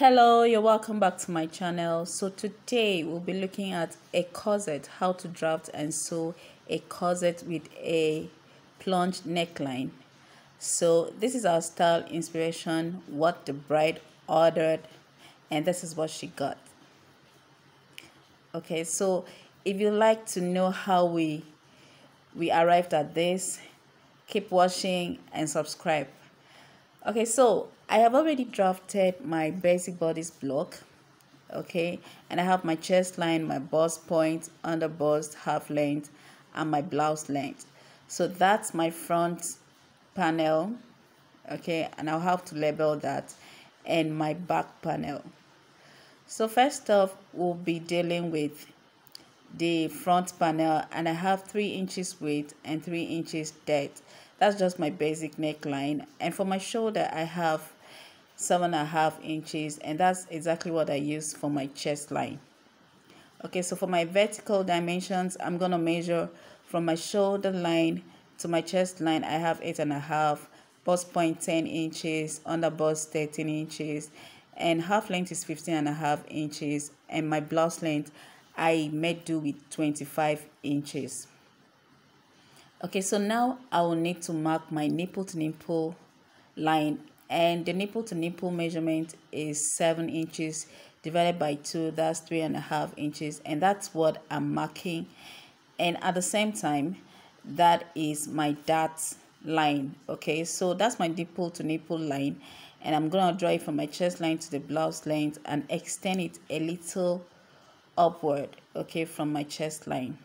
Hello, you're welcome back to my channel. So today we'll be looking at a corset, how to draft and sew a corset with a plunge neckline. So this is our style inspiration, what the bride ordered, and this is what she got. Okay, so if you like to know how we arrived at this, keep watching and subscribe. Okay, so I have already drafted my basic bodice block, okay, and I have my chest line, my bust point, under bust, half length, and my blouse length. So that's my front panel, okay, and I'll have to label that, and my back panel. So first off, we'll be dealing with the front panel, and I have 3 inches width and 3 inches depth. That's just my basic neckline. And for my shoulder, I have 7.5 inches, and that's exactly what I use for my chest line. Okay, so for my vertical dimensions, I'm gonna measure from my shoulder line to my chest line. I have 8.5, bust point 10 inches, under bust 13 inches, and half length is 15.5 inches, and my blouse length I made do with 25 inches. Okay, so now I will need to mark my nipple to nipple line, and the nipple to nipple measurement is 7 inches divided by 2, that's 3.5 inches, and that's what I'm marking. And at the same time, that is my dart line. Okay, so that's my nipple to nipple line, and I'm gonna draw it from my chest line to the blouse length and extend it a little upward, okay, from my chest line.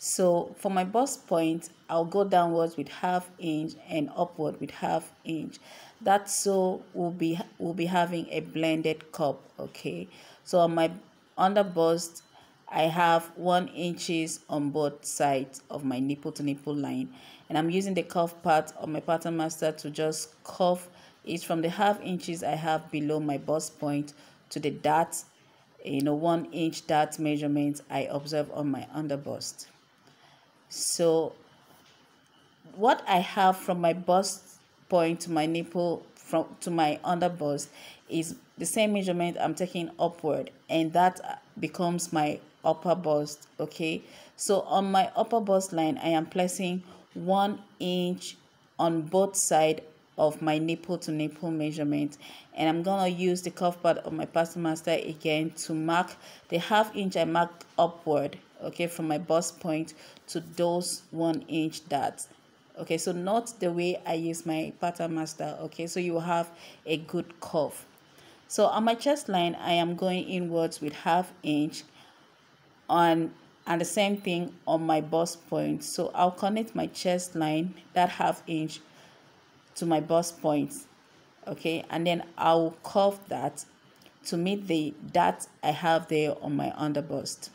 So for my bust point, I'll go downwards with ½ inch and upward with ½ inch. That so we'll be having a blended cup. Okay, so on my under bust, I have 1 inches on both sides of my nipple to nipple line, and I'm using the cuff part of my pattern master to just cuff it from the ½ inches I have below my bust point to the dart, 1 inch dart measurement I observe on my under bust. So what I have from my bust point to my nipple to my under bust is the same measurement I'm taking upward, and that becomes my upper bust. Okay, so on my upper bust line, I am placing 1 inch on both sides of my nipple to nipple measurement, and I'm gonna use the cuff part of my pattern master again to mark the ½ inch I marked upward, okay, from my bust point to those 1 inch darts. Okay, so not the way I use my pattern master. Okay, so you will have a good curve. So on my chest line, I am going inwards with ½ inch on, and the same thing on my bust point. So I'll connect my chest line, that ½ inch, to my bust point, okay, and then I'll curve that to meet the dart I have there on my under bust.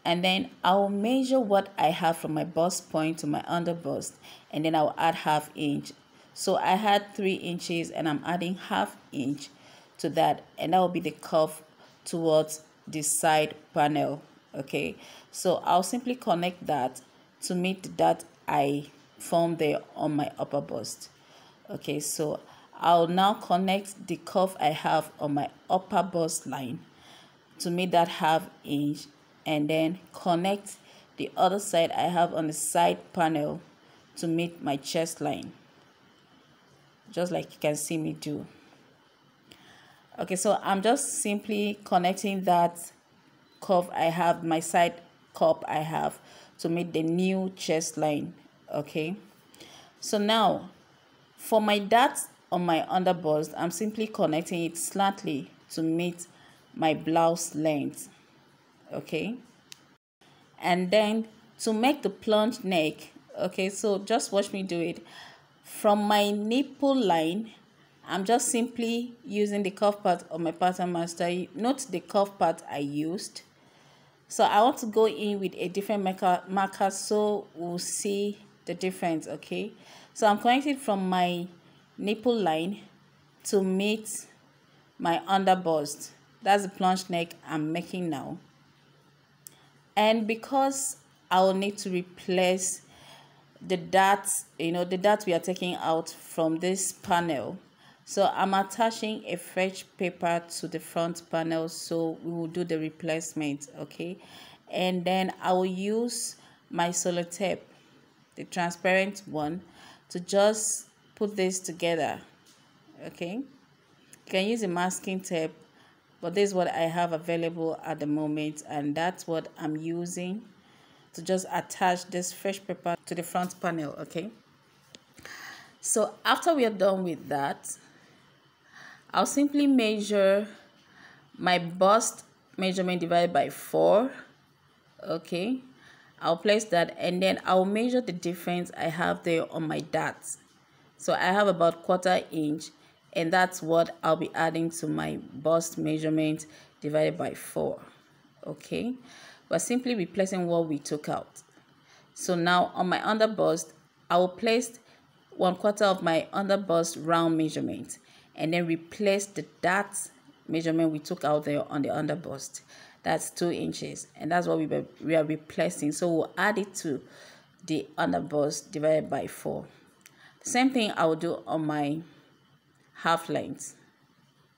And then I'll measure what I have from my bust point to my under bust, and then I'll add ½ inch. So I had 3 inches, and I'm adding ½ inch to that, and that will be the curve towards the side panel. Okay, so I'll simply connect that to meet that I formed there on my upper bust. Okay, so I'll now connect the curve I have on my upper bust line to meet that ½ inch, and then connect the other side I have on the side panel to meet my chest line, just like you can see me do. Okay, so I'm just simply connecting that curve I have, my side curve I have, to meet the new chest line. Okay, so now for my dart on my under bust, I'm simply connecting it slightly to meet my blouse length. Okay, and then to make the plunge neck, okay, so just watch me do it. From my nipple line, I'm just simply using the cuff part of my pattern master. Note the cuff part I used. So I want to go in with a different marker so we'll see the difference. Okay, so I'm connecting from my nipple line to meet my under bust. That's the plunge neck I'm making now. And because I will need to replace the darts, the dart we are taking out from this panel. So I'm attaching a fresh paper to the front panel, so we will do the replacement. Okay, and then I will use my sellotape, the transparent one, to just put this together. Okay, you can use a masking tape, but this is what I have available at the moment, and that's what I'm using to just attach this fresh paper to the front panel. Okay, so after we are done with that, I'll simply measure my bust measurement divided by 4. Okay, I'll place that, and then I'll measure the difference I have there on my darts. So I have about 1/4 inch, and that's what I'll be adding to my bust measurement divided by 4. Okay, we're simply replacing what we took out. So now on my underbust, I will place 1/4 of my underbust round measurement, and then replace the dart measurement we took out there on the underbust. That's 2 inches, and that's what we are replacing. So we'll add it to the underbust divided by 4. The same thing I will do on my half length.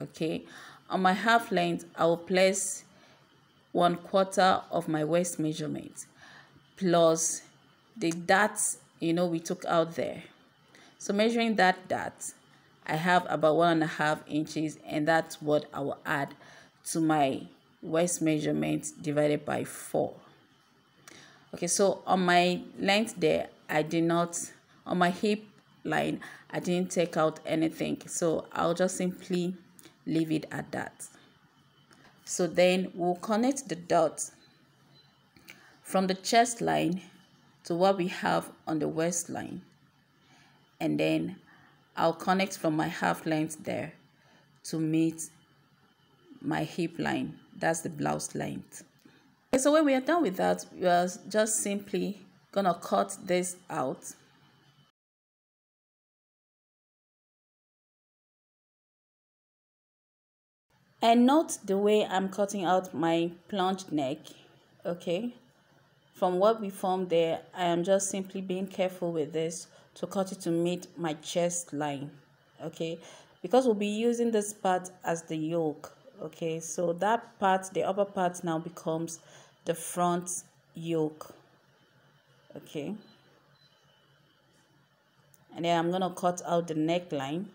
Okay, on my half length, I will place 1/4 of my waist measurement plus the darts we took out there. So measuring that dart, I have about 1.5 inches, and that's what I will add to my waist measurement divided by 4. Okay, so on my length there, on my hip line, I didn't take out anything, so I'll just simply leave it at that. So then we'll connect the dots from the chest line to what we have on the waistline, and then I'll connect from my half length there to meet my hip line. That's the blouse length. Okay, so when we are done with that, we are just simply gonna cut this out. And note the way I'm cutting out my plunged neck. Okay, from what we formed there, I am just simply being careful with this to cut it to meet my chest line. Okay, because we'll be using this part as the yoke. Okay, so that part, the upper part, now becomes the front yoke. Okay, and then I'm gonna cut out the neckline.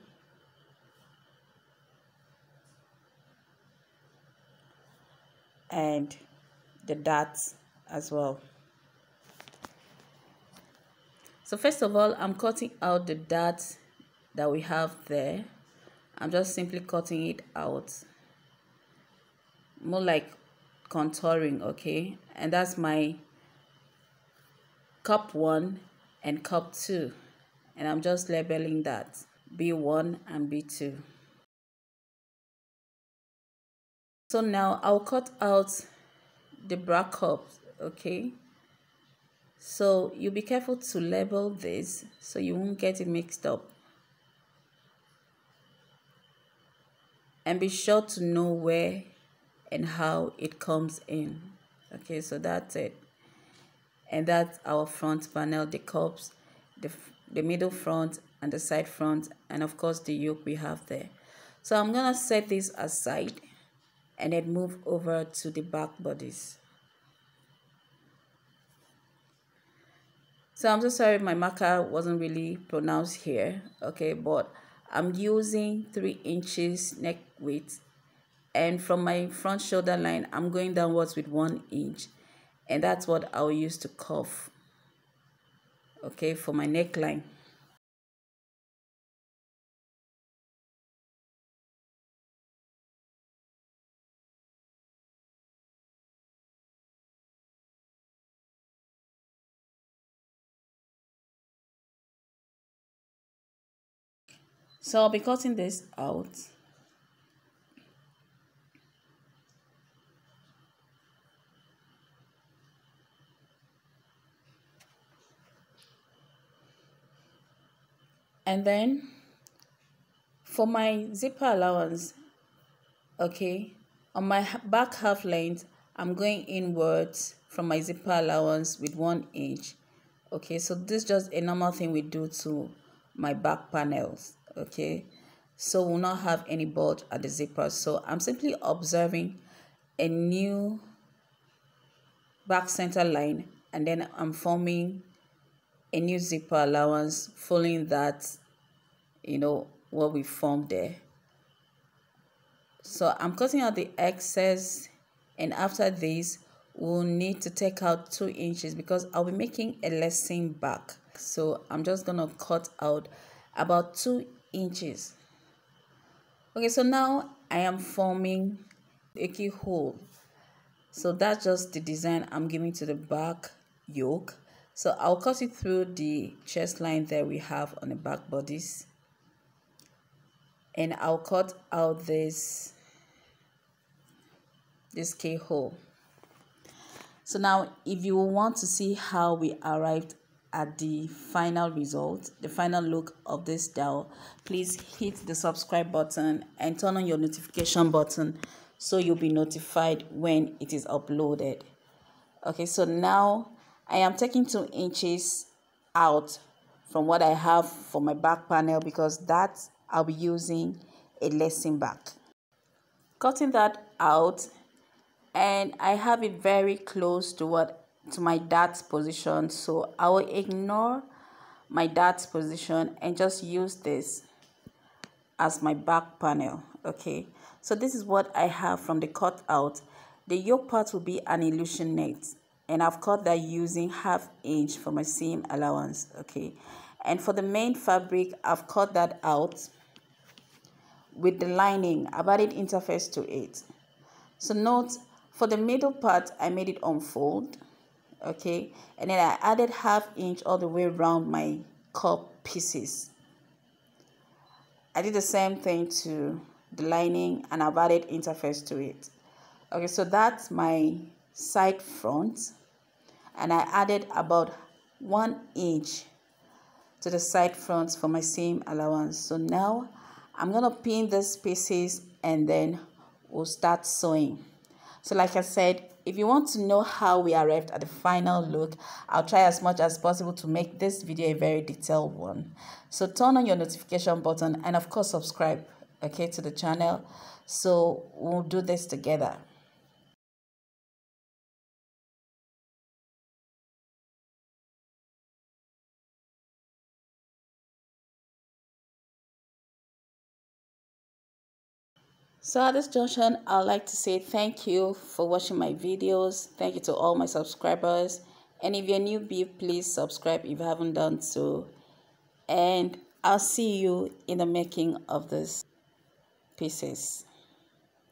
And the darts as well. So first of all, I'm cutting out the darts that we have there. I'm just simply cutting it out, more like contouring. Okay, and that's my cup 1 and cup 2, and I'm just labeling that B1 and B2. So now I'll cut out the bra cups. Okay, so you be careful to label this so you won't get it mixed up, and be sure to know where and how it comes in. Okay, so that's it, and that's our front panel, the cups, the middle front and the side front, and of course the yoke we have there. So I'm gonna set this aside and then move over to the back bodies. So I'm so sorry my marker wasn't really pronounced here. Okay, but I'm using 3 inches neck width, and from my front shoulder line I'm going downwards with 1 inch, and that's what I'll use to cuff, okay, for my neckline. So I'll be cutting this out. And then for my zipper allowance, okay, on my back half length, I'm going inwards from my zipper allowance with 1 inch. Okay, so this is just a normal thing we do to my back panels. Okay, so we'll not have any bulge at the zipper. So I'm simply observing a new back center line, and then I'm forming a new zipper allowance following that, what we formed there. So I'm cutting out the excess, and after this we'll need to take out 2 inches because I'll be making a lacing back. So I'm just gonna cut out about 2 inches. Okay, so now I am forming a keyhole. So that's just the design I'm giving to the back yoke. So I'll cut it through the chest line that we have on the back bodice, and I'll cut out this keyhole. So now if you want to see how we arrived at the final result, the final look of this style, please hit the subscribe button and turn on your notification button so you'll be notified when it is uploaded. Okay, so now I am taking 2 inches out from what I have for my back panel because that I'll be using a lacing back. Cutting that out, and I have it very close to my dart position, so I will ignore my dart position and just use this as my back panel. Okay, so this is what I have from the cut out. The yoke part will be an illusion net, and I've cut that using 1/2 inch for my seam allowance. Okay, and for the main fabric, I've cut that out with the lining. I've added interface to it. So note, for the middle part I made it unfold. Okay, and then I added 1/2 inch all the way around my cup pieces. I did the same thing to the lining, and I've added interface to it. Okay, so that's my side front, and I added about 1 inch to the side fronts for my seam allowance. So now I'm gonna pin these pieces and then we'll start sewing. So like I said, if you want to know how we arrived at the final look, I'll try as much as possible to make this video a very detailed one. So turn on your notification button and of course subscribe, okay, to the channel. So we'll do this together. So at this junction, I'd like to say thank you for watching my videos. Thank you to all my subscribers. And if you're newbie, please subscribe if you haven't done so. And I'll see you in the making of these pieces.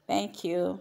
Thank you.